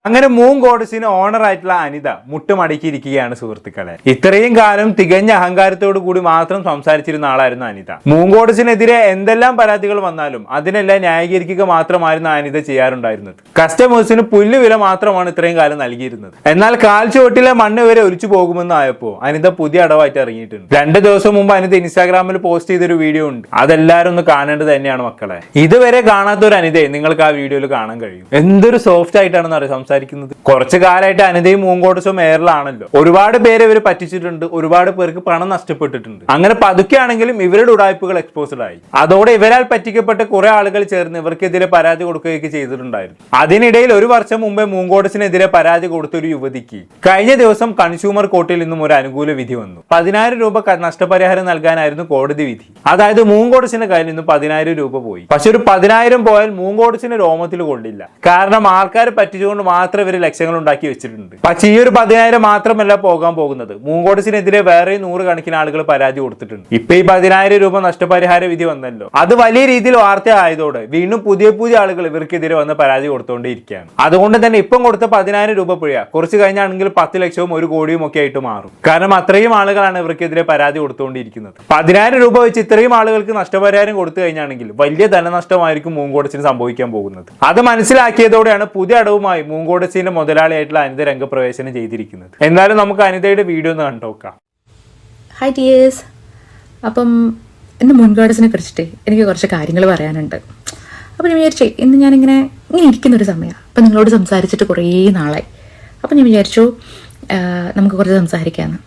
അങ്ങനെ moon ഗോഡസിന് owner ആയിട്ടുള്ള അനിത മുട്ടുമടക്കിയിരിക്കുകയാണ് സുഹൃത്തുക്കളെ. ഇത്രയും കാലം തികഞ്ഞ അഹങ്കാരത്തോടു കൂടി മാത്രം സംസാരിച്ചിരുന്ന ആളായിരുന്നു അനിത. മൂൺ ഗോഡസിനെതിരെ എന്തെല്ലാം പരാതികൾ വന്നാലും അതിനെല്ലാം ന്യായീകരിക്കുക മാത്രമായിരുന്നു അനിത ചെയ്യാറുണ്ടായിരുന്നത്. കസ്റ്റമേഴ്സിന് പുല്ലുവില മാത്രമാണ് ഇത്രയും കാലം നൽകിയിരുന്നത്. എന്നാൽ കാൽച്ചുവട്ടിലെ മണ്ണ് വരെ ഒലിച്ചു പോകുമെന്നായപ്പോ അനിത പുതിയ അടവായിട്ട് ഇറങ്ങിയിട്ടുണ്ട്. 2 ദിവസം മുമ്പ് അനിത ഇൻസ്റ്റാഗ്രാമിൽ പോസ്റ്റ് ചെയ്തൊരു വീഡിയോ ഉണ്ട്. അതെല്ലാവരും ഒന്ന് കാണേണ്ടത് തന്നെയാണ് മക്കളെ. ഇതുവരെ കാണാത്ത ഒരു അനിതയെ നിങ്ങൾക്ക് ആ വീഡിയോയിൽ കാണാൻ കഴിയും. എന്തൊരു സോഫ്റ്റ് ആയിട്ടാണെന്ന് അറിയാം സംസാരിക്കുന്നത്. കുറച്ചു കാലമായിട്ട് അനിതയും മൂൺ ഗോഡസും എയറിലാണല്ലോ. ഒരുപാട് പേരെ ഇവർ പറ്റിച്ചിട്ടുണ്ട്, ഒരുപാട് പേർക്ക് പണം നഷ്ടപ്പെട്ടിട്ടുണ്ട്. അങ്ങനെ പതുക്കെയാണെങ്കിലും ഇവരുടെ ഉടായ്പകൾ എക്സ്പോസ്ഡ് ആയി. അതോടെ ഇവരാൽ പറ്റിക്കപ്പെട്ട കുറെ ആളുകൾ ചേർന്ന് ഇവർക്കെതിരെ പരാതി കൊടുക്കുകയൊക്കെ ചെയ്തിട്ടുണ്ടായിരുന്നു. അതിനിടയിൽ ഒരു വർഷം മുമ്പേ മൂൺ ഗോഡസിനെതിരെ പരാതി കൊടുത്ത ഒരു യുവതിക്ക് കഴിഞ്ഞ ദിവസം കൺസ്യൂമർ കോർട്ടിൽ നിന്നും ഒരു അനുകൂല വിധി വന്നു. 10,000 രൂപ നഷ്ടപരിഹാരം നൽകാനായിരുന്നു കോടതി വിധി. അതായത് മൂൺ ഗോഡസിന്റെ കയ്യിൽ നിന്ന് 10,000 രൂപ പോയി. പക്ഷെ ഒരു 10,000 പോയാൽ മൂൺ ഗോഡസിന് രോമത്തിൽ കൊള്ളില്ല. കാരണം ആൾക്കാരെ പറ്റിച്ചുകൊണ്ട് മാത്രം ഇവര് ലക്ഷ്യങ്ങൾ ഉണ്ടാക്കി വെച്ചിട്ടുണ്ട്. പക്ഷെ ഈ ഒരു 10,000 മാത്രമല്ല പോകാൻ പോകുന്നത്. മൂൺ ഗോഡസിനെതിരെ വേറെ 100 കണക്കിന് ആളുകൾ പരാതി കൊടുത്തിട്ടുണ്ട്. ഇപ്പൊ ഈ 10,000 രൂപ നഷ്ടപരിഹാര വിധി വന്നല്ലോ. അത് വലിയ രീതിയിൽ വാർത്ത ആയതോടെ വീണ്ടും പുതിയ ആളുകൾ ഇവർക്കെതിരെ വന്ന് പരാതി കൊടുത്തുകൊണ്ടിരിക്കുകയാണ്. അതുകൊണ്ട് തന്നെ ഇപ്പം കൊടുത്ത 10,000 രൂപ പിഴ കുറച്ച് കഴിഞ്ഞാണെങ്കിൽ 10 ലക്ഷവും 1 കോടിയും ഒക്കെ ആയിട്ട് മാറും. കാരണം അത്രയും ആളുകളാണ് ഇവർക്കെതിരെ പരാതി കൊടുത്തുകൊണ്ടിരിക്കുന്നത്. 10,000 രൂപ വെച്ച് ഇത്രയും ആളുകൾക്ക് നഷ്ടപരിഹാരം കൊടുത്തു കഴിഞ്ഞാണെങ്കിൽ വലിയ ധനനഷ്ടമായിരിക്കും മൂൺ ഗോഡസിന് സംഭവിക്കാൻ പോകുന്നത്. അത് മനസ്സിലാക്കിയതോടെയാണ് പുതിയ അടവുമായി മൂൺ ഗോഡസിന്റെ മുതലാളിയായിട്ടുള്ള അനിത രംഗപ്രവേശനം ചെയ്തിരിക്കുന്നത്. എന്നാലും നമുക്ക് അനിതയുടെ വീഡിയോ ഒന്ന് കണ്ടുനോക്കാം. ഹായ് ടിയേഴ്സ്, അപ്പം ഇന്ന് മൂൺ ഗോഡസിനെ കുറിച്ചിട്ട് എനിക്ക് കുറച്ച് കാര്യങ്ങൾ പറയാനുണ്ട്. അപ്പം ഞാൻ വിചാരിച്ചേ ഇന്ന് ഞാനിങ്ങനെ ഇരിക്കുന്നൊരു സമയമാണ്. അപ്പം നിങ്ങളോട് സംസാരിച്ചിട്ട് കുറേ നാളായി. അപ്പം ഞാൻ വിചാരിച്ചു നമുക്ക് കുറച്ച് സംസാരിക്കാമെന്ന്.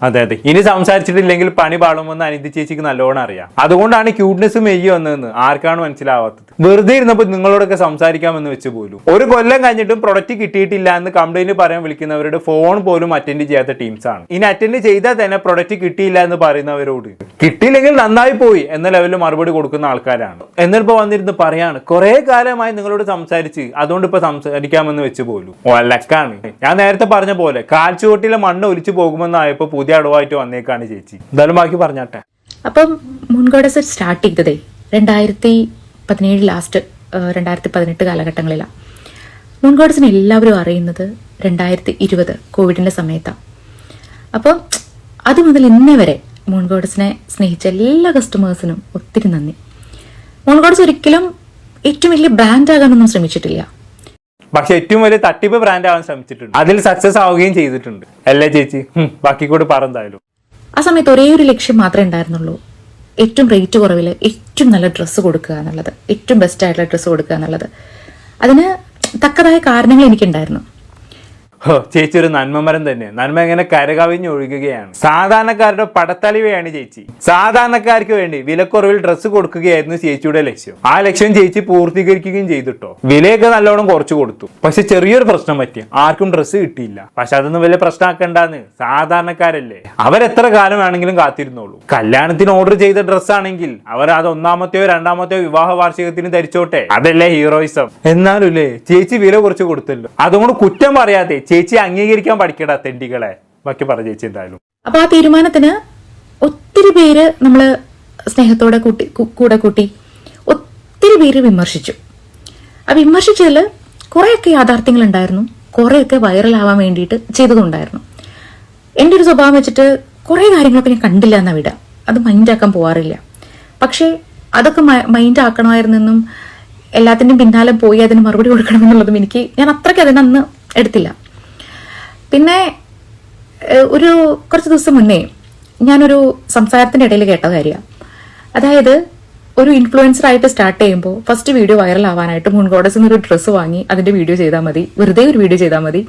അതെ, ഇനി സംസാരിച്ചിട്ടില്ലെങ്കിൽ പണി പാടുമെന്ന് അനിത ചേച്ചിക്ക് നല്ലോണം അറിയാം. അതുകൊണ്ടാണ് ക്യൂട്ട്നെസ് മെയ്യ് വന്നതെന്ന് ആർക്കാണ് മനസ്സിലാവാത്തത്. വെറുതെ ഇരുന്നപ്പോൾ നിങ്ങളോടൊക്കെ സംസാരിക്കാമെന്ന് വെച്ച് പോലും ഒരു കൊല്ലം കഴിഞ്ഞിട്ടും പ്രൊഡക്റ്റ് കിട്ടിയിട്ടില്ല എന്ന് കംപ്ലൈന്റ് പറയാൻ വിളിക്കുന്നവരുടെ ഫോൺ പോലും അറ്റൻഡ് ചെയ്യാത്ത ടീംസ് ആണ്. ഇനി അറ്റൻഡ് ചെയ്താൽ തന്നെ പ്രൊഡക്റ്റ് കിട്ടിയില്ല എന്ന് പറയുന്നവരോട് കിട്ടിയില്ലെങ്കിൽ നന്നായി പോയി എന്ന ലെവലിൽ മറുപടി കൊടുക്കുന്ന ആൾക്കാരാണ്. എന്നിപ്പോ വന്നിരുന്ന് പറയാണ് കുറെ കാലമായി നിങ്ങളോട് സംസാരിച്ച് അതുകൊണ്ട് ഇപ്പൊ സംസാരിക്കാമെന്ന് വെച്ച് പോലും ഒലക്കാണ്. ഞാൻ നേരത്തെ പറഞ്ഞ പോലെ കാൽച്ചുവട്ടിലെ മണ്ണ് ഒലിച്ചു പോകുമെന്നായപ്പോ പുതിയ അടവായിട്ട് വന്നേക്കാണ് ചേച്ചി. എന്തായാലും ബാക്കി പറഞ്ഞാട്ടെ. അപ്പം മൂൺ ഗോഡസ് സ്റ്റാർട്ട് ചെയ്തതേ 2017 ലാസ്റ്റ് 2018 കാലഘട്ടങ്ങളിലാണ്. മൂൺ ഗോഡസിനെ എല്ലാവരും അറിയുന്നത് 2020 കോവിഡിന്റെ സമയത്താണ്. അപ്പം അത് മുതൽ ഇന്നേ വരെ മൂൺ ഗോഡസിനെ സ്നേഹിച്ച എല്ലാ കസ്റ്റമേഴ്സിനും ഒത്തിരി നന്ദി. മൂൺ ഗോഡസ് ഒരിക്കലും ഏറ്റവും വലിയ ബ്രാൻഡ് ആകാനൊന്നും ശ്രമിച്ചിട്ടില്ല. പക്ഷെ ഏറ്റവും വലിയ തട്ടിപ്പ് ബ്രാൻഡ് ആവാൻ ശ്രമിച്ചിട്ടുണ്ട്. അതിൽ സക്സസ് ആവുകയും ചെയ്തിട്ടുണ്ട്. അല്ലേ ചേച്ചി? ബാക്കി കൂടി പറഞ്ഞാലും. ആ സമയത്ത് ഒരേ ഒരു ലക്ഷ്യം മാത്രമേ ഉണ്ടായിരുന്നുള്ളൂ. ഏറ്റവും റേറ്റ് കുറവിൽ ഏറ്റവും നല്ല ഡ്രസ്സ് കൊടുക്കുക എന്നുള്ളത്, ഏറ്റവും ബെസ്റ്റ് ആയിട്ടുള്ള ഡ്രസ്സ് കൊടുക്കുക എന്നുള്ളത്. അതിന് തക്കതായ കാരണങ്ങൾ എനിക്കുണ്ടായിരുന്നു. ചേച്ചി ഒരു നന്മമരം തന്നെ. നന്മ എങ്ങനെ കരകവിഞ്ഞ് ഒഴുകുകയാണ്. സാധാരണക്കാരുടെ പടത്തലിവയാണ് ചേച്ചി. സാധാരണക്കാർക്ക് വേണ്ടി വിലക്കുറവിൽ ഡ്രസ്സ് കൊടുക്കുകയായിരുന്നു ചേച്ചിയുടെ ലക്ഷ്യം. ആ ലക്ഷ്യം ചേച്ചി പൂർത്തീകരിക്കുകയും ചെയ്തിട്ടോ. വിലയൊക്കെ നല്ലോണം കുറച്ചു കൊടുത്തു. പക്ഷെ ചെറിയൊരു പ്രശ്നം പറ്റി, ആർക്കും ഡ്രസ്സ് കിട്ടിയില്ല. പക്ഷെ അതൊന്നും വലിയ പ്രശ്നമാക്കണ്ടെന്ന്. സാധാരണക്കാരല്ലേ, അവരെത്ര കാലം വേണമെങ്കിലും കാത്തിരുന്നോളൂ. കല്യാണത്തിന് ഓർഡർ ചെയ്ത ഡ്രസ്സ് ആണെങ്കിൽ അവർ അത് 1ാമത്തെയോ 2ാമത്തെയോ വിവാഹ വാർഷികത്തിന് ധരിച്ചോട്ടെ. അതല്ലേ ഹീറോയിസം. എന്നാലുംല്ലേ ചേച്ചി വില കുറച്ച് കൊടുത്തല്ലോ. അതുകൊണ്ട് കുറ്റം പറയാതെ ചേച്ചി അംഗീകരിക്കാൻ പഠിക്കടാ തെണ്ടികളെ. ബാക്കി പറ ചേച്ചി. എന്തായാലും അപ്പൊ ആ തീരുമാനത്തിന് ഒത്തിരി പേര് നമ്മള് സ്നേഹത്തോടെ കൂടെ കൂട്ടി ഒത്തിരി പേര് വിമർശിച്ചു. ആ വിമർശിച്ചതിൽ കുറെയൊക്കെ യാഥാർത്ഥ്യങ്ങൾ ഉണ്ടായിരുന്നു, കുറെയൊക്കെ വൈറലാവാൻ വേണ്ടിയിട്ട് ചെയ്തതുണ്ടായിരുന്നു. എൻ്റെ ഒരു സ്വഭാവം വെച്ചിട്ട് കുറെ കാര്യങ്ങളൊക്കെ ഞാൻ കണ്ടില്ല എന്നാ വിടാം. അത് മൈൻഡാക്കാൻ പോവാറില്ല. പക്ഷെ അതൊക്കെ മൈൻഡ് ആക്കണമായിരുന്നെന്നും എല്ലാത്തിൻ്റെയും പിന്നാലെ പോയി അതിന് മറുപടി കൊടുക്കണമെന്നുള്ളതും ഞാൻ അത്രയ്ക്ക് അതിനന്ന് എടുത്തില്ല. പിന്നെ കുറച്ച് ദിവസം മുന്നേ ഞാനൊരു സംസാരത്തിന്റെ ഇടയിൽ കേട്ട കാര്യമാണ്. അതായത് ഒരു ഇൻഫ്ലുവൻസർ ആയിട്ട് സ്റ്റാർട്ട് ചെയ്യുമ്പോൾ ഫസ്റ്റ് വീഡിയോ വൈറൽ ആവാനായിട്ട് മൂൺ ഗോഡസിൽ നിന്ന് ഒരു ഡ്രസ്സ് വാങ്ങി അതിന്റെ വീഡിയോ ചെയ്താൽ മതി, വെറുതെ ഒരു വീഡിയോ ചെയ്താൽ മതി.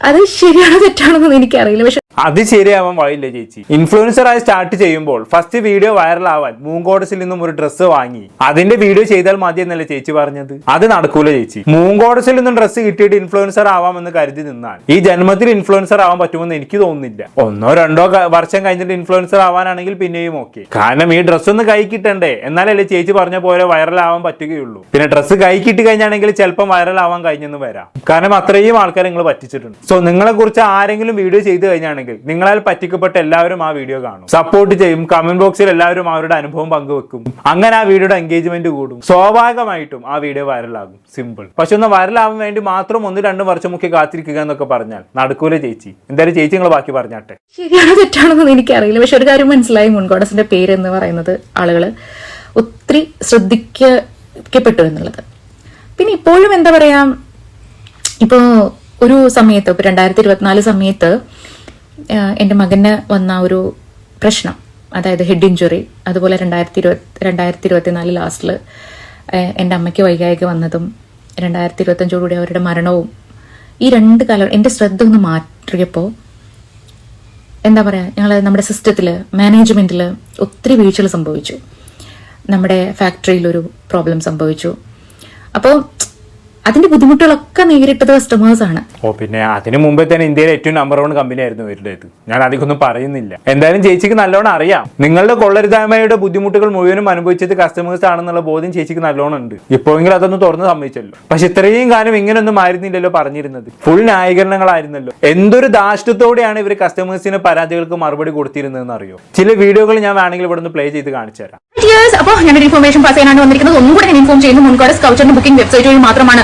അത് ശരിയാണോ തെറ്റാണെന്ന് എനിക്കറിയില്ല. പക്ഷെ അത് ശരിയാവാൻ വഴിയില്ല ചേച്ചി. ഇൻഫ്ലുവൻസർ ആയി സ്റ്റാർട്ട് ചെയ്യുമ്പോൾ ഫസ്റ്റ് വീഡിയോ വൈറൽ ആവാൻ മൂൺ ഗോഡസിൽ നിന്നും ഒരു ഡ്രസ്സ് വാങ്ങി അതിന്റെ വീഡിയോ ചെയ്താൽ മതി എന്നല്ലേ ചേച്ചി പറഞ്ഞത്? അത് നടക്കൂല ചേച്ചി. മൂൺ ഗോഡസിൽ നിന്നും ഡ്രസ്സ് കിട്ടിയിട്ട് ഇൻഫ്ലുവൻസർ ആവാമെന്ന് കരുതി നിന്നാൽ ഈ ജന്മത്തിൽ ഇൻഫ്ലുവൻസർ ആവാൻ പറ്റുമെന്ന് എനിക്ക് തോന്നുന്നില്ല. 1-2 വർഷം കഴിഞ്ഞിട്ട് ഇൻഫ്ലുവൻസർ ആവാനാണെങ്കിൽ പിന്നെയും ഓക്കെ. കാരണം ഈ ഡ്രസ്സ് ഒന്ന് കൈ കിട്ടണ്ടേ, എന്നാലല്ലേ ചേച്ചി പറഞ്ഞ പോലെ വൈറൽ ആവാൻ പറ്റുകയുള്ളൂ. പിന്നെ ഡ്രസ്സ് കൈ കിട്ടി കഴിഞ്ഞാണെങ്കിൽ ചിലപ്പോൾ വൈറൽ ആവാൻ കഴിഞ്ഞെന്ന് വരാം. കാരണം അത്രയും ആൾക്കാർ നിങ്ങൾ പറ്റിച്ചിട്ടുണ്ട്. സോ നിങ്ങളെ കുറിച്ച് ആരെങ്കിലും വീഡിയോ ചെയ്ത് കഴിഞ്ഞാൽ കാണുകയാണെങ്കിൽ നിങ്ങളാൽ പറ്റിക്കപ്പെട്ട എല്ലാവരും ആ വീഡിയോ കാണും, സപ്പോർട്ട് ചെയ്യും, കമന്റ് ബോക്സിൽ എല്ലാവരും അവരുടെ അനുഭവം പങ്കുവെക്കും. അങ്ങനെ ആ വീഡിയോയുടെ എൻഗേജ്മെന്റ് കൂടും, സ്വാഭാവികമായിട്ടും ആ വീഡിയോ വൈറലാകും. സിമ്പിൾ. പക്ഷെ ഒന്ന് വൈറലാവാൻ വേണ്ടി മാത്രം 1-2 വർഷമൊക്കെ കാത്തിരിക്കുക എന്നൊക്കെ പറഞ്ഞാൽ നടക്കൂല ചേച്ചി. എന്തായാലും ചേച്ചി നിങ്ങൾ ബാക്കി പറഞ്ഞാട്ടെ. ശരിയാണോ തെറ്റാണെന്നൊന്നും എനിക്കറിയില്ല. പക്ഷെ ഒരു കാര്യം മനസ്സിലായി, മുൻ ഗോഡസിന്റെ പേര് എന്ന് പറയുന്നത് ആളുകൾ ഒത്തിരി ശ്രദ്ധിക്കപ്പെട്ടു എന്നുള്ളത്. പിന്നെ ഇപ്പോഴും എന്താ പറയാ, ഇപ്പോ ഒരു സമയത്ത്, ഇപ്പൊ 2024 സമയത്ത് എൻ്റെ മകന് വന്ന ഒരു പ്രശ്നം, അതായത് ഹെഡ് ഇഞ്ചുറി, അതുപോലെ 2024 ലാസ്റ്റിൽ എൻ്റെ അമ്മയ്ക്ക് വൈകാരിക വന്നതും 2025 അവരുടെ മരണവും, ഈ 2 കാലം എൻ്റെ ശ്രദ്ധ ഒന്ന് മാറ്റിയപ്പോൾ എന്താ പറയുക, നമ്മുടെ സിസ്റ്റത്തിൽ, മാനേജ്മെന്റിൽ ഒത്തിരി വീഴ്ചകൾ സംഭവിച്ചു. നമ്മുടെ ഫാക്ടറിയിലൊരു പ്രോബ്ലം സംഭവിച്ചു. അപ്പോൾ അതിന്റെ ബുദ്ധിമുട്ടുകളൊക്കെ നേരിട്ടത് കസ്റ്റമേഴ്സ് ആണ്. പിന്നെ അതിനു മുമ്പേ തന്നെ ഇന്ത്യയിലെ ഏറ്റവും നമ്പർ 1 കമ്പനി ആയിരുന്നു ഇവരുടേത്. ഞാൻ അധികമൊന്നും പറയുന്നില്ല. എന്തായാലും ചേച്ചിക്ക് നല്ലോണം അറിയാം. നിങ്ങളുടെ കൊള്ളരുതായ്മയുടെ ബുദ്ധിമുട്ടുകൾ മുഴുവനും അനുഭവിച്ചത് കസ്റ്റമേഴ്സ് ആണെന്നുള്ള ബോധ്യം ചേച്ചിക്ക് നല്ലോണം ഉണ്ട്. ഇപ്പോഴെങ്കിലും അതൊന്നും തുറന്ന് സമ്മതിച്ചല്ലോ. പക്ഷെ ഇത്രയും കാലം ഇങ്ങനൊന്നും ആയിരുന്നില്ലല്ലോ പറഞ്ഞിരുന്നത്. ഫുൾ ന്യായീകരണങ്ങളായിരുന്നല്ലോ. എന്തൊരു ധാർഷ്ട്യത്തോടെയാണ് ഇവർ കസ്റ്റമേഴ്സിന് പരാതികൾക്ക് മറുപടി കൊടുത്തിരുന്നതെന്ന് അറിയോ? ചില വീഡിയോകൾ ഞാൻ വേണമെങ്കിൽ ഇവിടെ നിന്ന് പ്ലേ ചെയ്ത് കാണിച്ചു തരാം. അപ്പോൾ ഞാനൊരു ഇൻഫോർമേഷൻ പാസ് ചെയ്യാനാണ് വന്നിരിക്കുന്നത്. ഒന്നും കൂടെ ഞാൻ ഇൻഫോം ചെയ്യുന്നു, മുൻ ഗോഡസ് കൗച്ചറിന്റെ ബുക്കിംഗ് വെബ്സൈറ്റ് വഴി മാത്രമാണ്.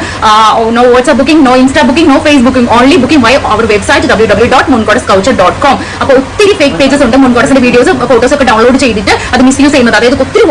No WhatsApp booking, no insta booking, no face booking, only booking via our website www.moongoddessculture.com. അപ്പോൾ ഒത്തിരി ഫേക്ക് പേജസ് ഉണ്ട്. മുൻ ഗോഡസിന്റെ വീഡിയോസ്, ഫോട്ടോസ് ഒക്കെ ഡൗൺലോഡ് ചെയ്തിട്ട് അത് മിസ്യൂസ് ചെയ്യുന്നത്. അതായത് ഒത്തിരി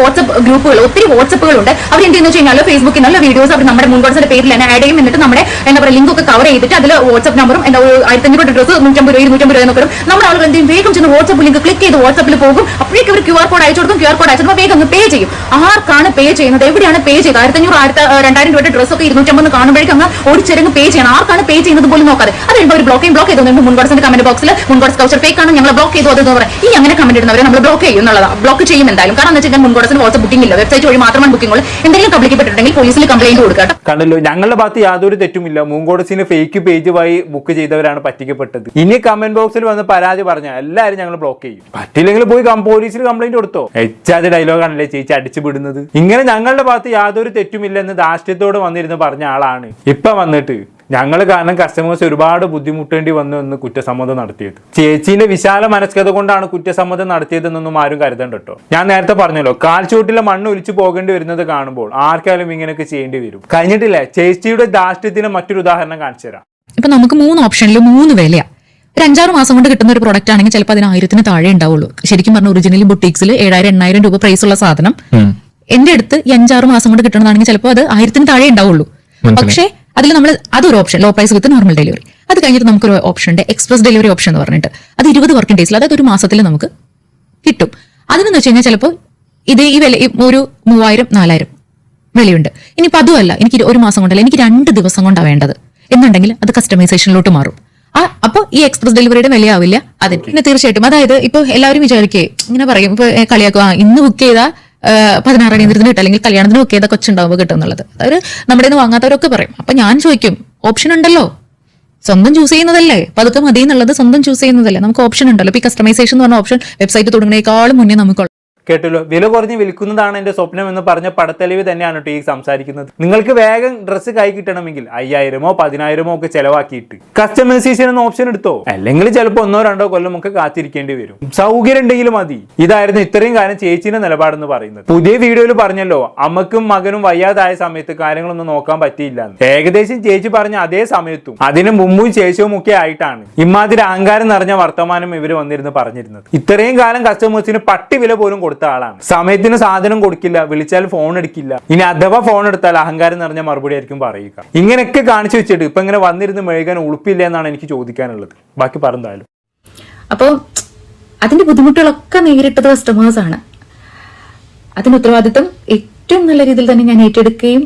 വാട്സ്ആപ്പുകൾ ഉണ്ട്. അവർ എന്ത് ചെയ്യുന്ന വെച്ച് കഴിഞ്ഞാൽ ഫേസ്ബുക്കിൽ നല്ല വീഡിയോസ് അവർ നമ്മുടെ മുൻ ഗോഡസിന്റെ പേരിൽ തന്നെ ആഡ് ചെയ്യും. എന്നിട്ട് നമ്മുടെ എന്താ പറയുക ലിങ്ക് ഒക്കെ കവർ ചെയ്തിട്ട് അതിൽ വാട്സ്ആപ്പ് നമ്പറും എന്താ 1500 ഡ്രസ് 150 രൂപ 250 രൂപ എന്നൊക്കെ നമ്മുടെ ആളുകൾ എന്തെങ്കിലും വേഗം ചെന്ന് വാട്സ്ആപ്പ് ലിങ്ക് ക്ലിക്ക് ചെയ്ത് വാട്സ്ആപ്പിൽ പോകും. അപ്പോഴേക്കും അവർ QR കോഡ് അയച്ചു കൊടുക്കും. QR കോഡ് അയച്ചപ്പോൾ വേഗം പേ ചെയ്യും. ആർക്കാണ് പേ ചെയ്യുന്നത്, എവിടെയാണ് പേ ചെയ്തത്? 1500 2000 രൂപയുടെ ഡ്രസ്സൊക്കെ 250 കാണുമ്പോഴേക്കും അങ്ങ് ഓടിച്ചിറങ്ങ് പേ ചെയ്യണം. ആർക്കാണ് പേ ചെയ്യുന്നത് പോലും നോക്കാതെ അത് കഴിയുമ്പോൾ ഒരു ബ്ലോക്ക് ചെയ്തു. മുൻ ഗോഡസിന്റെ കമന്റ് ബോക്സിൽ മുൻ ഗോഡസ് കൗച്ചർ ഫേക്ക് ആണ്, ഞങ്ങൾ ബ്ലോക്ക് ചെയ്തു അതെന്ന് പറയാം. ഈ അങ്ങനെ കമന്റ് ഇടുന്നവരെ നമ്മൾ ബ്ലോക്ക് ചെയ്യും എന്നുള്ളതാണ്. ബ്ലോക്ക് ചെയ്യും എന്തായാലും. കാരണം എന്താ വെച്ചാൽ മുൻ ഗോഡസിന് വാട്സ്ആപ്പ് ബുക്കിംഗ് ഇല്ല, വെബ്സൈറ്റ് വഴി മാത്രമാണ് ബുക്കിംഗ് ഉള്ളത്. എന്തെങ്കിലും കംപ്ലീറ്റ് പോലീസിൽ കംപ്ലൈന്റ് കൊടുക്കുക. കണ്ടല്ലോ, ഞങ്ങളുടെ ഭാഗത്ത് യാതൊരു തെറ്റുമില്ല. മുൻ ഗോഡസിന് ഫേക്ക് പേജ് വഴി ബുക്ക് ചെയ്തവരാണ് പറ്റിക്കപ്പെട്ടത്. ഇനി കമന്റ് ബോക്സിൽ വന്ന് പരാതി പറഞ്ഞാൽ എല്ലാവരും ഞങ്ങൾ ബ്ലോക്ക് ചെയ്യും. പറ്റില്ലെങ്കിൽ പോയി പോലീസിൽ കംപ്ലൈന്റ് കൊടുത്തോ. എച്ചാതെ ഡയലോഗാണല്ലേ ചേച്ചി അടിച്ചു വിടുന്നത്. ഇങ്ങനെ ഞങ്ങളുടെ ഭാഗത്ത് യാതൊരു തെറ്റുമില്ലെന്ന് ധാർഷ്ട്യത്തോട് വന്നിരുന്ന് പറഞ്ഞ ആളാണ് ഇപ്പൊ വന്നിട്ട് ഞങ്ങൾ കാരണം കസ്റ്റമേഴ്സ് ഒരുപാട് ബുദ്ധിമുട്ടേണ്ടി വന്നു എന്ന് കുറ്റസമ്മതം നടത്തിയത്. ചേച്ചീന്റെ വിശാല മനസ്കത കൊണ്ടാണ് കുറ്റസമ്മതം നടത്തിയതെന്നൊന്നും ആരും കരുതണ്ട കേട്ടോ. ഞാൻ നേരത്തെ പറഞ്ഞല്ലോ, കാൽച്ചൂട്ടിലെ മണ്ണ് ഒലിച്ചു പോകേണ്ടി വരുന്നത് കാണുമ്പോൾ ആർക്കായാലും ഇങ്ങനെയൊക്കെ ചെയ്യേണ്ടി വരും. കഴിഞ്ഞിട്ടില്ല, ചേച്ചിയുടെ ധാർഷ്ട്യത്തിന് മറ്റൊരു ഉദാഹരണം കാണിച്ചു തരാം. ഇപ്പൊ നമുക്ക് 3 ഓപ്ഷനിൽ 3 വിലയാ. ഒരു 5-6 മാസം കൊണ്ട് കിട്ടുന്ന ഒരു പ്രൊഡക്റ്റ് ആണെങ്കിൽ ചിലപ്പോൾ അതിന് 1000-ന് താഴെ ഉണ്ടാവുള്ളൂ. ശരിക്കും പറഞ്ഞ ഒറിജിനലി ബുട്ടീക്സിൽ 7000-8000 രൂപ പ്രൈസ് ഉള്ള സാധനം എന്റെ അടുത്ത് ഈ 5-6 മാസം കൊണ്ട് കിട്ടുന്നതാണെങ്കിൽ ചിലപ്പോൾ അത് 1000-ന് താഴെ ഉണ്ടാവുള്ളൂ. പക്ഷേ അതിൽ നമ്മൾ അതൊരു option, low price with normal delivery. അത് കഴിഞ്ഞിട്ട് നമുക്കൊരു ഓപ്ഷൻ ഉണ്ട്, എക്സ്പ്രസ് ഡെലിവറി ഓപ്ഷൻ എന്ന് പറഞ്ഞിട്ട്. അത് 20 വർക്കിംഗ് ഡേയ്സിൽ, അതായത് ഒരു മാസത്തിൽ നമുക്ക് കിട്ടും. അതിനെന്ന് വെച്ച് കഴിഞ്ഞാൽ ചിലപ്പോൾ ഈ വില ഒരു 3000-4000 വിലയുണ്ട്. ഇനിയിപ്പോൾ അതുമല്ല, എനിക്ക് 1 മാസം കൊണ്ടല്ല, എനിക്ക് 2 ദിവസം കൊണ്ടാണ് വേണ്ടത് എന്നുണ്ടെങ്കിൽ അത് കസ്റ്റമൈസേഷനിലോട്ട് മാറും. അപ്പോൾ ഈ എക്സ്പ്രസ് ഡെലിവറിയുടെ വിലയാവില്ല അതിന്. പിന്നെ തീർച്ചയായിട്ടും അതായത് ഇപ്പൊ എല്ലാവരും വിചാരിക്കേ ഇങ്ങനെ പറയും, ഇപ്പൊ കളിയാക്കുക, ഇന്ന് ബുക്ക് ചെയ്താൽ 16 കേന്ദ്രത്തിന് കിട്ടും, അല്ലെങ്കിൽ കല്യാണത്തിന് ബുക്ക് ചെയ്താൽ കൊച്ചുണ്ടാവുമ്പോൾ കിട്ടും എന്നുള്ളത്. അതായത് നമ്മുടെ നിന്ന് വാങ്ങാത്തവരൊക്കെ പറയും. അപ്പൊ ഞാൻ ചോദിക്കും, ഓപ്ഷൻ ഉണ്ടല്ലോ, സ്വന്തം ചൂസ് ചെയ്യുന്നതല്ലേ, പതുക്കെ മതി എന്നുള്ളത് സ്വന്തം ചൂസ് ചെയ്യുന്നതല്ലേ, നമുക്ക് ഓപ്ഷൻ ഉണ്ടല്ലോ. ഇപ്പൊ ഈ കസ്റ്റമൈസേഷൻ എന്ന് പറഞ്ഞ ഓപ്ഷൻ വെബ്സൈറ്റ് തുടങ്ങുന്നതിനേക്കാളും മുന്നേ നമുക്ക് കേട്ടല്ലോ. വില കുറഞ്ഞ് വിൽക്കുന്നതാണ് എന്റെ സ്വപ്നം എന്ന് പറഞ്ഞ പടത്തെളിവ് തന്നെയാണ് ഈ സംസാരിക്കുന്നത്. നിങ്ങൾക്ക് വേഗം ഡ്രസ്സ് കൈ കിട്ടണമെങ്കിൽ 5000-ഓ 10000-ഓ ഒക്കെ ചെലവാക്കിയിട്ട് കസ്റ്റമൈസേഷൻ എന്ന ഓപ്ഷൻ എടുത്തോ. അല്ലെങ്കിൽ ചിലപ്പോൾ 1-2 കൊല്ലം ഒക്കെ കാത്തിരിക്കേണ്ടി വരും. സൗകര്യം ഉണ്ടെങ്കിലും മതി. ഇതായിരുന്നു ഇത്രയും കാലം ചേച്ചിയുടെ നിലപാടെന്ന് പറയുന്നത്. പുതിയ വീഡിയോയിൽ പറഞ്ഞല്ലോ, അമ്മക്കും മകനും വയ്യാതായ സമയത്ത് കാര്യങ്ങളൊന്നും നോക്കാൻ പറ്റിയില്ല. ഏകദേശം ചേച്ചി പറഞ്ഞ അതേ സമയത്തും അതിന് മുമ്പും ശേഷവും ഒക്കെ ആയിട്ടാണ് ഇമാതിരി അഹങ്കാരം നിറഞ്ഞ വർത്തമാനം ഇവര് വന്നിരുന്ന് പറഞ്ഞിരുന്നത്. ഇത്രയും കാലം കസ്റ്റമേഴ്സിന് പട്ടി വില പോലും കൊടുത്ത ആളാണ്. സമയത്തിന് സാധനം കൊടുക്കില്ല, വിളിച്ചാൽ ഫോൺ എടുക്കില്ല. ഇനി അഥവാ ഫോൺ എടുത്താൽ അഹങ്കാരം നിറഞ്ഞ മറുപടി ആയിരിക്കും പറയുക. ഇങ്ങനെയൊക്കെ കാണിച്ചു വെച്ചിട്ട് ഇപ്പൊ ഇങ്ങനെ വന്നിരുന്ന് മെഴുകാൻ ഉളുപ്പില്ല എന്നാണ് എനിക്ക് ചോദിക്കാനുള്ളത്. ബാക്കി പറഞ്ഞാലും അപ്പോൾ അതിന്റെ ബുദ്ധിമുട്ടുകളൊക്കെ നേരിട്ടത് കസ്റ്റമേഴ്സ് ആണ്. അതിന് ഉത്തരവാദിത്വം ഏറ്റവും നല്ല രീതിയിൽ തന്നെ ഞാൻ ഏറ്റെടുക്കുകയും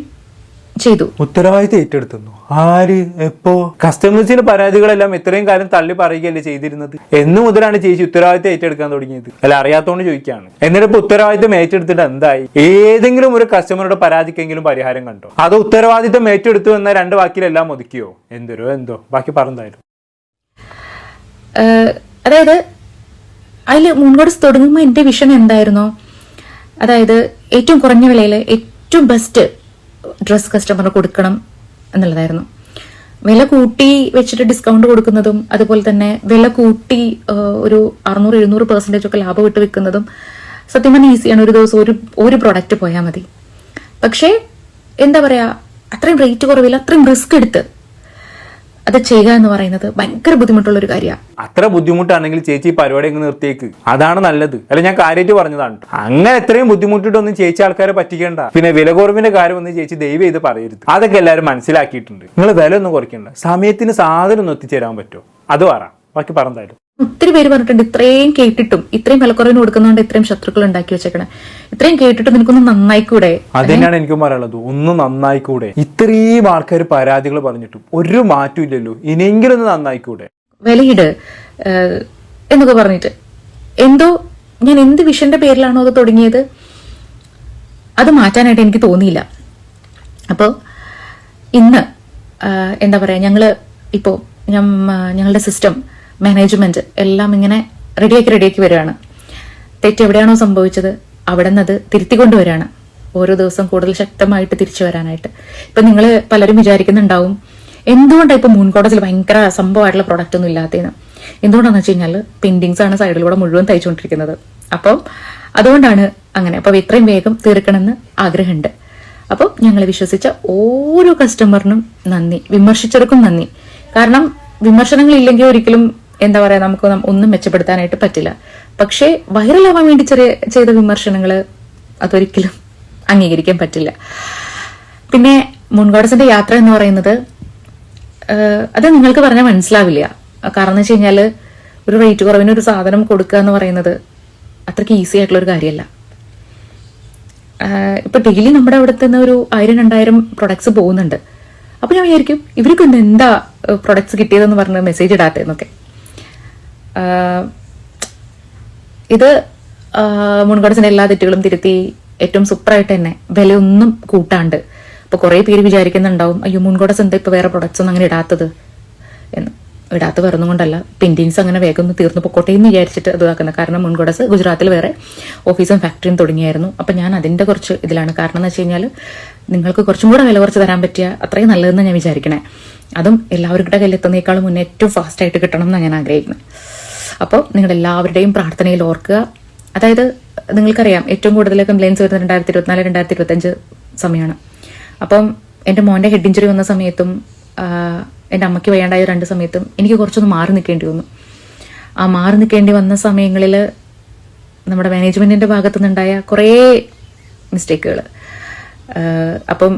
ചെയ്തു. ഉത്തരവാദിത്തം ഏറ്റെടുത്തുന്നു ആര്? എപ്പോ? കസ്റ്റമേഴ്സിന്റെ പരാതികളെല്ലാം ഇത്രയും കാലം തള്ളി പറയുകയല്ലേ ചെയ്തിരുന്നത്? എന്ന് മുതലാണ് ചേച്ചി ഉത്തരവാദിത്തം ഏറ്റെടുക്കാൻ തുടങ്ങിയത്? അല്ല, അറിയാത്തോണ്ട് ചോദിക്കുകയാണ്. എന്നിട്ട് ഇപ്പൊ ഉത്തരവാദിത്തം ഏറ്റെടുത്തിട്ട് എന്തായി? ഏതെങ്കിലും ഒരു കസ്റ്റമറുടെ പരാതിക്കെങ്കിലും പരിഹാരം കണ്ടോ? അതോ ഉത്തരവാദിത്തം ഏറ്റെടുത്തു എന്ന 2 വാക്കിലെല്ലാം ഒതുക്കിയോ? എന്തോ ബാക്കി പറഞ്ഞായിരുന്നു. അതായത് അതിൽ മുൻപോട്ട് തുടങ്ങുമ്പോൾ എന്റെ വിഷൻ എന്തായിരുന്നോ, അതായത് ഏറ്റവും കുറഞ്ഞ വിലയിൽ ഏറ്റവും ബെസ്റ്റ് ഡ്രസ് കസ്റ്റമറിന് കൊടുക്കണം എന്നുള്ളതായിരുന്നു. വില കൂട്ടി വെച്ചിട്ട് ഡിസ്കൗണ്ട് കൊടുക്കുന്നതും അതുപോലെ തന്നെ വില കൂട്ടി ഒരു 600-700% ഒക്കെ ലാഭം ഇട്ട് വെക്കുന്നതും സത്യം പറഞ്ഞാൽ ഈസിയാണ്. ഒരു ദിവസം ഒരു പ്രൊഡക്റ്റ് പോയാൽ മതി. പക്ഷേ എന്താ പറയാ, അത്രയും റേറ്റ് കുറവില്ല, അത്രയും റിസ്ക് എടുത്ത് അത് ചെയ്യുക എന്ന് പറയുന്നത് ഭയങ്കര ബുദ്ധിമുട്ടുള്ള ഒരു കാര്യമാണ്. അത്ര ബുദ്ധിമുട്ടാണെങ്കിൽ ചേച്ചി ഈ പരിപാടി അങ്ങ് നിർത്തിയേക്ക്, അതാണ് നല്ലത്. അല്ല, ഞാൻ കാര്യമായിട്ട് പറഞ്ഞതാണ്. അങ്ങനെ എത്രയും ബുദ്ധിമുട്ടിട്ടൊന്നും ചേച്ചി ആൾക്കാരെ പറ്റിക്കേണ്ട. പിന്നെ വില കുറവിന്റെ കാര്യം ഒന്നും ചേച്ചി ദയവ് ചെയ്ത് പറയരുത്. അതൊക്കെ എല്ലാവരും മനസ്സിലാക്കിയിട്ടുണ്ട്. നിങ്ങൾ വില ഒന്നും കുറയ്ക്കണ്ട, സമയത്തിന് സാധനം ഒന്നും എത്തിച്ചേരാൻ പറ്റുമോ അത് പറ, ബാക്കി പറഞ്ഞാലും. ഒത്തിരി പേര് പറഞ്ഞിട്ടുണ്ട്, ഇത്രയും കേട്ടിട്ടും ഇത്രയും വിലക്കുറവിന് കൊടുക്കുന്നതുകൊണ്ട് ഇത്രയും ശത്രുക്കൾ ഉണ്ടാക്കി വെച്ചേക്കണേ, ഇത്രയും കേട്ടിട്ടും നിനക്കൊന്ന് നന്നായിക്കൂടെ? അതന്നെയാണ് എനിക്കും പറയാനുള്ളത്, ഒന്ന് നന്നായിക്കൂടെ? ഇത്രയും ആൾക്കാർ പരാതികൾ പറഞ്ഞിട്ടും ഒരു മാറ്റം ഇല്ലല്ലോ, ഇനിയെങ്കിലും ഒന്ന് നന്നായിക്കൂടെ? വിലയിട് എന്നൊക്കെ പറഞ്ഞിട്ട് എന്തോ ഞാൻ എന്ത് വിഷന്റെ പേരിലാണോ അത് തുടങ്ങിയത്, അത് മാറ്റാനായിട്ട് എനിക്ക് തോന്നിയില്ല. അപ്പോൾ ഇന്ന് എന്താ പറയാ, ഞങ്ങളുടെ സിസ്റ്റം മാനേജ്മെന്റ് എല്ലാം ഇങ്ങനെ റെഡിയാക്കി വരികയാണ്. തെറ്റ് എവിടെയാണോ സംഭവിച്ചത് അവിടെ നിന്ന് അത് തിരുത്തിക്കൊണ്ടുവരികയാണ്, ഓരോ ദിവസം കൂടുതൽ ശക്തമായിട്ട് തിരിച്ചു വരാനായിട്ട്. ഇപ്പൊ നിങ്ങൾ പലരും വിചാരിക്കുന്നുണ്ടാവും എന്തുകൊണ്ടാണ് ഇപ്പൊ മുൻകോടതിയിൽ ഭയങ്കര സംഭവമായിട്ടുള്ള പ്രൊഡക്റ്റ് ഒന്നും ഇല്ലാത്തതെന്ന്. എന്തുകൊണ്ടാണെന്ന് വെച്ച് കഴിഞ്ഞാൽ പെയിന്റിങ്സ് ആണ് സൈഡിലൂടെ മുഴുവൻ തയ്ച്ചുകൊണ്ടിരിക്കുന്നത്. അപ്പം അതുകൊണ്ടാണ് അങ്ങനെ. അപ്പൊ ഇത്രയും വേഗം തീർക്കണമെന്ന് ആഗ്രഹമുണ്ട്. അപ്പം ഞങ്ങളെ വിശ്വസിച്ച ഓരോ കസ്റ്റമറിനും നന്ദി, വിമർശിച്ചവർക്കും നന്ദി. കാരണം വിമർശനങ്ങൾ ഇല്ലെങ്കിൽ ഒരിക്കലും എന്താ പറയാ, നമുക്ക് ഒന്നും മെച്ചപ്പെടുത്താനായിട്ട് പറ്റില്ല. പക്ഷേ വൈറലാവാൻ വേണ്ടി ചെയ്ത വിമർശനങ്ങൾ അതൊരിക്കലും അംഗീകരിക്കാൻ പറ്റില്ല. പിന്നെ മുൻകോടതിന്റെ യാത്ര എന്ന് പറയുന്നത് അത് നിങ്ങൾക്ക് പറഞ്ഞാൽ മനസ്സിലാവില്ല. കാരണം എന്ന് വെച്ച് കഴിഞ്ഞാൽ ഒരു റേറ്റ് കുറവിന് ഒരു സാധനം കൊടുക്കുക എന്ന് പറയുന്നത് അത്രയ്ക്ക് ഈസി ആയിട്ടുള്ള ഒരു കാര്യമല്ല. ഇപ്പൊ ഡെയിലി നമ്മുടെ അവിടുത്തെ ഒരു 1000-2000 പ്രൊഡക്ട്സ് പോകുന്നുണ്ട്. അപ്പൊ ഞാൻ വിചാരിക്കും ഇവർക്ക് എന്താ പ്രൊഡക്ട്സ് കിട്ടിയതെന്ന് പറഞ്ഞ് മെസ്സേജ് ഇടാത്തതെന്നൊക്കെ. ഇത് മുൻകോടതിന്റെ എല്ലാ തെറ്റുകളും തിരുത്തി ഏറ്റവും സൂപ്പറായിട്ട് തന്നെ വിലയൊന്നും കൂട്ടാണ്ട്. ഇപ്പൊ കുറെ പേര് വിചാരിക്കുന്നുണ്ടാവും, അയ്യോ മുൻകോടതി എന്താ ഇപ്പൊ വേറെ പ്രൊഡക്ട്സ് ഒന്നും അങ്ങനെ ഇടാത്തത് എന്ന്. ഇടാത്ത വരുന്ന കൊണ്ടല്ല, പെയിന്റിങ്സ് അങ്ങനെ വേഗം ഒന്ന് തീർന്നു പൊക്കോട്ടെ എന്ന് വിചാരിച്ചിട്ട് അത് ആക്കുന്നത്. കാരണം മുൻകോടതി ഗുജറാത്തിൽ വേറെ ഓഫീസും ഫാക്ടറിയും തുടങ്ങിയായിരുന്നു. അപ്പൊ ഞാൻ അതിന്റെ കുറച്ച് ഇതിലാണ്. കാരണം എന്ന് വെച്ച് കഴിഞ്ഞാൽ നിങ്ങൾക്ക് കുറച്ചും കൂടെ വില കുറച്ച് തരാൻ പറ്റിയ അത്രയും നല്ലതെന്ന് ഞാൻ വിചാരിക്കണേ. അതും എല്ലാവരുടെ കയ്യിൽ എത്തുന്നേക്കാളും മുന്നേ ഏറ്റവും ഫാസ്റ്റ് ആയിട്ട് കിട്ടണം എന്നാണ് ഞാൻ ആഗ്രഹിക്കുന്നത്. അപ്പോൾ നിങ്ങളുടെ എല്ലാവരുടെയും പ്രാർത്ഥനയിൽ ഓർക്കുക. അതായത് നിങ്ങൾക്കറിയാം ഏറ്റവും കൂടുതൽ കംപ്ലയിൻസ് വരുന്നത് 2024-2025 സമയമാണ്. അപ്പം എൻ്റെ മോൻ്റെ ഹെഡ് ഇഞ്ചുറി വന്ന സമയത്തും എൻ്റെ അമ്മയ്ക്ക് വയ്യാണ്ടായ 2 സമയത്തും എനിക്ക് കുറച്ചൊന്ന് മാറി നിൽക്കേണ്ടി വന്നു. ആ മാറി നിൽക്കേണ്ടി വന്ന സമയങ്ങളിൽ നമ്മുടെ മാനേജ്മെന്റിന്റെ ഭാഗത്തു നിന്നുണ്ടായ കുറേ മിസ്റ്റേക്കുകൾ. അപ്പം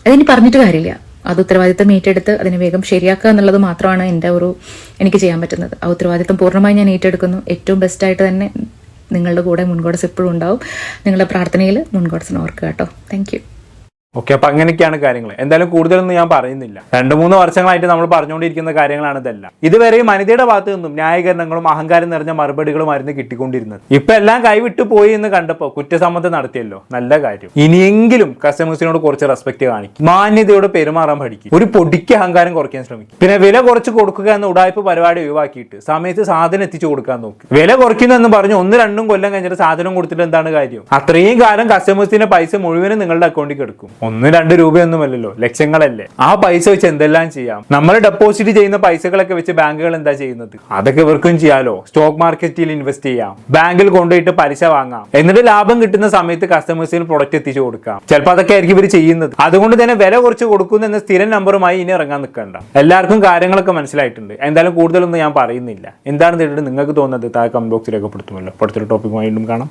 അതിന് പറഞ്ഞിട്ട് കാര്യമില്ല. അത് ഉത്തരവാദിത്തം ഏറ്റെടുത്ത് അതിനെ വേഗം ശരിയാക്കുക എന്നുള്ളത് മാത്രമാണ് എനിക്ക് ചെയ്യാൻ പറ്റുന്നത്. ആ ഉത്തരവാദിത്തം പൂർണ്ണമായി ഞാൻ ഏറ്റെടുക്കുന്നു. ഏറ്റവും ബെസ്റ്റായിട്ട് തന്നെ നിങ്ങളുടെ കൂടെ മുൻകോടതി എപ്പോഴും ഉണ്ടാവും. നിങ്ങളുടെ പ്രാർത്ഥനയിൽ മുൻകോടതിനെ ഓർക്കുക കേട്ടോ. Thank you. ഓക്കെ, അപ്പൊ അങ്ങനെയൊക്കെയാണ് കാര്യങ്ങൾ. എന്തായാലും കൂടുതലൊന്നും ഞാൻ പറയുന്നില്ല. 2-3 വർഷങ്ങളായിട്ട് നമ്മൾ പറഞ്ഞുകൊണ്ടിരിക്കുന്ന കാര്യങ്ങളാണ് ഇതെല്ലാം. ഇതുവരെയും അനിതയുടെ ഭാഗത്ത് നിന്നും ന്യായീകരണങ്ങളും അഹങ്കാരം നിറഞ്ഞ മറുപടികളുമായിരുന്നു കിട്ടിക്കൊണ്ടിരുന്നത്. ഇപ്പൊ എല്ലാം കൈവിട്ടു പോയി എന്ന് കണ്ടപ്പോൾ കുറ്റസമ്മതം നടത്തിയല്ലോ, നല്ല കാര്യം. ഇനിയെങ്കിലും കസ്റ്റമേഴ്സിനോട് കുറച്ച് റെസ്പെക്ട് കാണിക്കും, മാന്യതയോട് പെരുമാറാൻ പഠിക്കും, ഒരു പൊടിക്ക് അഹങ്കാരം കുറയ്ക്കാൻ ശ്രമിക്കും. പിന്നെ വില കുറച്ച് കൊടുക്കുക എന്ന ഉടായ്പ പരിപാടി ഒഴിവാക്കിയിട്ട് സമയത്ത് സാധനം എത്തിച്ചു കൊടുക്കാൻ നോക്കും. വില കുറയ്ക്കുന്നെന്ന് പറഞ്ഞ് 1-2 കൊല്ലം കഴിഞ്ഞിട്ട് സാധനം കൊടുത്തിട്ട് എന്താണ് കാര്യം? അത്രയും കാലം കസ്റ്റമേഴ്സിന്റെ പൈസ മുഴുവനും നിങ്ങളുടെ അക്കൗണ്ടിൽ കിടക്കും. 1-2 രൂപയൊന്നുമല്ലല്ലോ, ലക്ഷങ്ങളല്ലേ. ആ പൈസ വെച്ച് എന്തെല്ലാം ചെയ്യാം. നമ്മൾ ഡെപ്പോസിറ്റ് ചെയ്യുന്ന പൈസകളൊക്കെ വെച്ച് ബാങ്കുകൾ എന്താ ചെയ്യുന്നത്? അതൊക്കെ ഇവർക്കും ചെയ്യാലോ. സ്റ്റോക്ക് മാർക്കറ്റിൽ ഇൻവെസ്റ്റ് ചെയ്യാം, ബാങ്കിൽ കൊണ്ടുപോയിട്ട് പലിശ വാങ്ങാം, എന്നിട്ട് ലാഭം കിട്ടുന്ന സമയത്ത് കസ്റ്റമേഴ്സിന് പ്രൊഡക്റ്റ് എത്തിച്ചു കൊടുക്കാം. ചിലപ്പോൾ അതൊക്കെ ആയിരിക്കും ഇവർ ചെയ്യുന്നത്. അതുകൊണ്ട് തന്നെ വില കുറച്ച് കൊടുക്കുന്നു എന്ന സ്ഥിരം നമ്പറുമായി ഇനി ഇറങ്ങാൻ നിൽക്കണ്ട. എല്ലാവർക്കും കാര്യങ്ങളൊക്കെ മനസ്സിലായിട്ടുണ്ട്. എന്തായാലും കൂടുതലൊന്നും ഞാൻ പറയുന്നില്ല. എന്താണ് നിങ്ങൾക്ക് തോന്നുന്നത് താഴെ കമന്റ് ബോക്സിൽ രേഖപ്പെടുത്തുമല്ലോ. അടുത്തൊരു ടോപ്പിക്കുമായി വീണ്ടും കാണാം.